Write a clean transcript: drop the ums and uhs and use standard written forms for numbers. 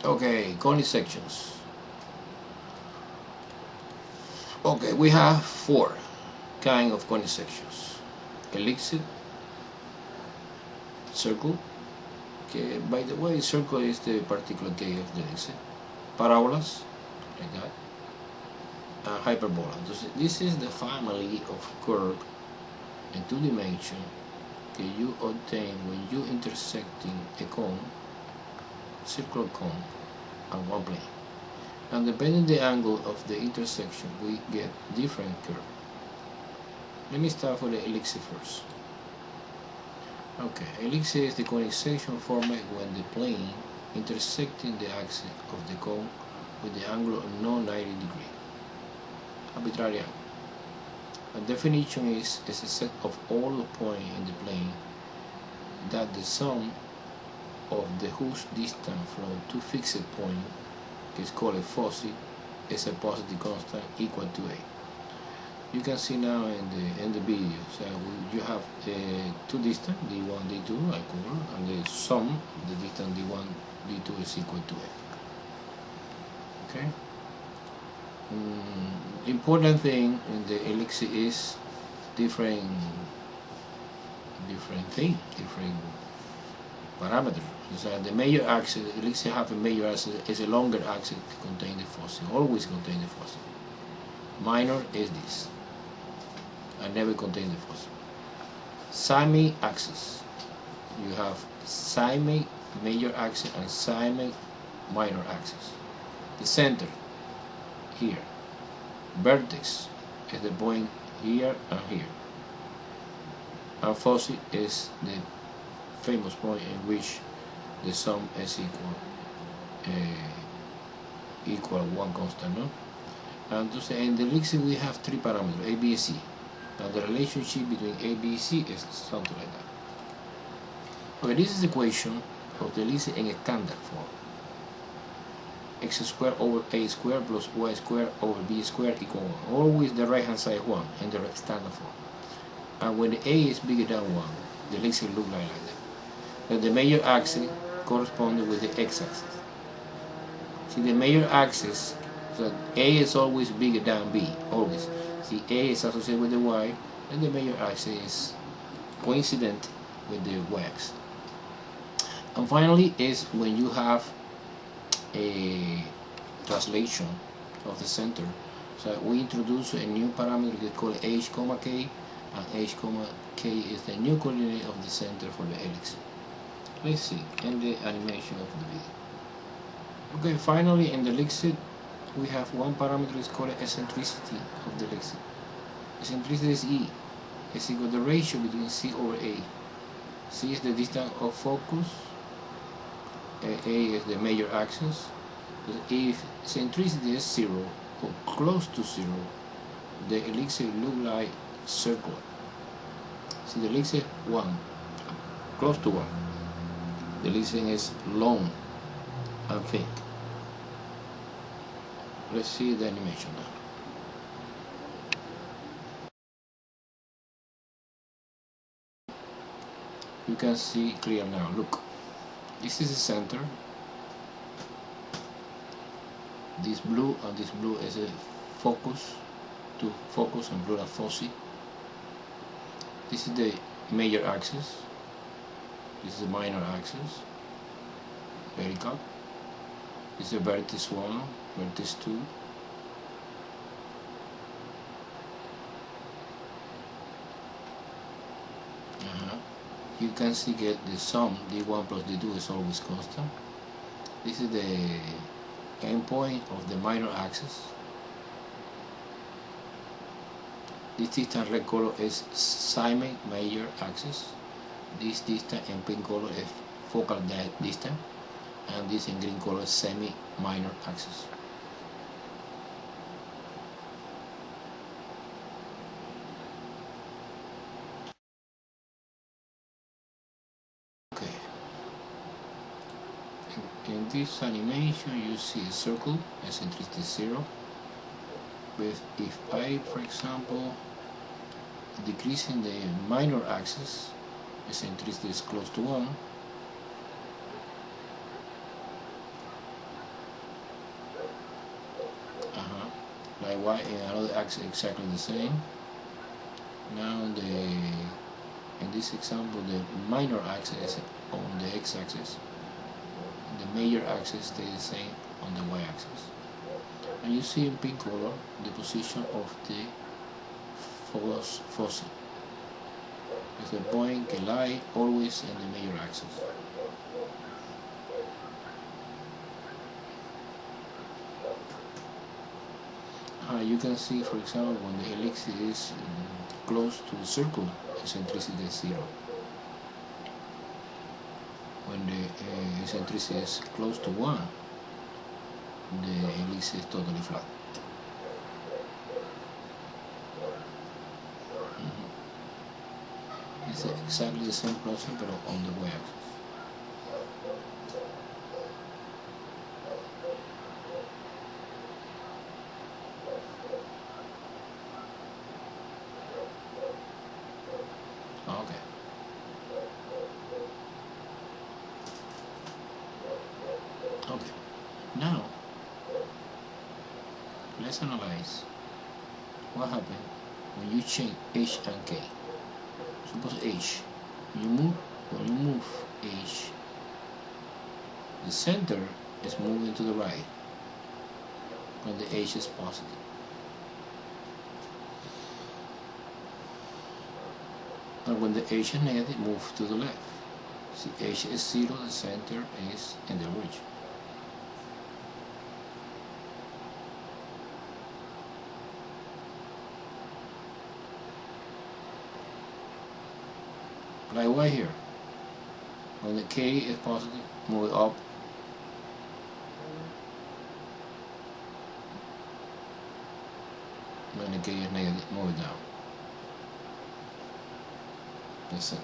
Okay, conic sections. Okay, we have four kind of conic sections: ellipse, circle. Okay, by the way, circle is the particular case of the ellipse. Parabolas, like that. Hyperbola. This is the family of curve in two dimensions that you obtain when you intersecting a cone, circular cone, on one plane. And depending the angle of the intersection, we get different curve. Let me start with the ellipse first. Okay, ellipse is the conic section formed when the plane intersecting the axis of the cone with the angle of non-90 degree. Arbitrary angle. A definition is a set of all the points in the plane that the sum of the whose distance from two fixed points is called a foci is a positive constant equal to a. You can see now in the video. So you have two distance d1, d2 I call, and the sum of the distance d1, d2 is equal to a. Okay. Important thing in the ellipse is different parameters. So the major axis, ellipse have a major axis, is a longer axis to contain the foci, always contain the foci. Minor is this, I never contain the foci. Semi-axis, you have semi major axis and semi minor axis. The center here, vertex is the point here and here, and foci is the famous point in which the sum is equal one constant, no? And to say in the ellipse we have three parameters, a, b, and c. Now the relationship between a, b, and c is something like that. Okay, this is the equation of the ellipse in a standard form. X squared over a squared plus y squared over b squared equal 1. Always the right hand side 1 in the standard form. And when the a is bigger than 1, the ellipse will look like that. But the major axis corresponds with the x-axis. See, the major axis, so a is always bigger than b, always. See, a is associated with the y, and the major axis is coincident with the y-axis. And finally is when you have a translation of the center. So we introduce a new parameter called h, k, and h, k is the new coordinate of the center for the ellipse. Let's see in the animation of the video. Okay, finally in the ellipse we have one parameter is called eccentricity of the ellipse. Eccentricity is E. It's equal to the ratio between C over A. C is the distance of focus. A is the major axis. If eccentricity is 0 or close to 0, the ellipse look like circular. See, the ellipse is 1, close to 1. The ellipse is long and thick. Let's see the animation now. You can see clear now. Look, this is the center. This blue and this blue is a focus, to focus and blue and foci. This is the major axis. This is the minor axis, vertical. This is the vertex 1, vertex 2. You can see get the sum d1 plus d2 is always constant. This is the endpoint of the minor axis. This distance red color is semi-major axis. This distance in pink color is focal distance, and this in green color is semi-minor axis. Okay. In this animation, you see a circle, eccentricity 0. But if I, for example, decreasing the minor axis, eccentricity is close to 1. y in another axis exactly the same. Now in this example the minor axis is on the x-axis, the major axis stays the same on the y-axis, and you see in pink color the position of the focus. It's the point que lie always in the major axis. You can see, for example, when the ellipse is close to the circle, eccentricity is 0. When the eccentricity is close to 1, the ellipse is totally flat. It's exactly the same process, but on the y-axis. Okay. Okay. Now, let's analyze what happens when you change H and K. Suppose H, when you move H, the center is moving to the right when the H is positive. But when the H is negative, move to the left. See, H is 0, the center is in the origin. Like y here. When the K is positive, move it up. When the K is negative, move it down. The center.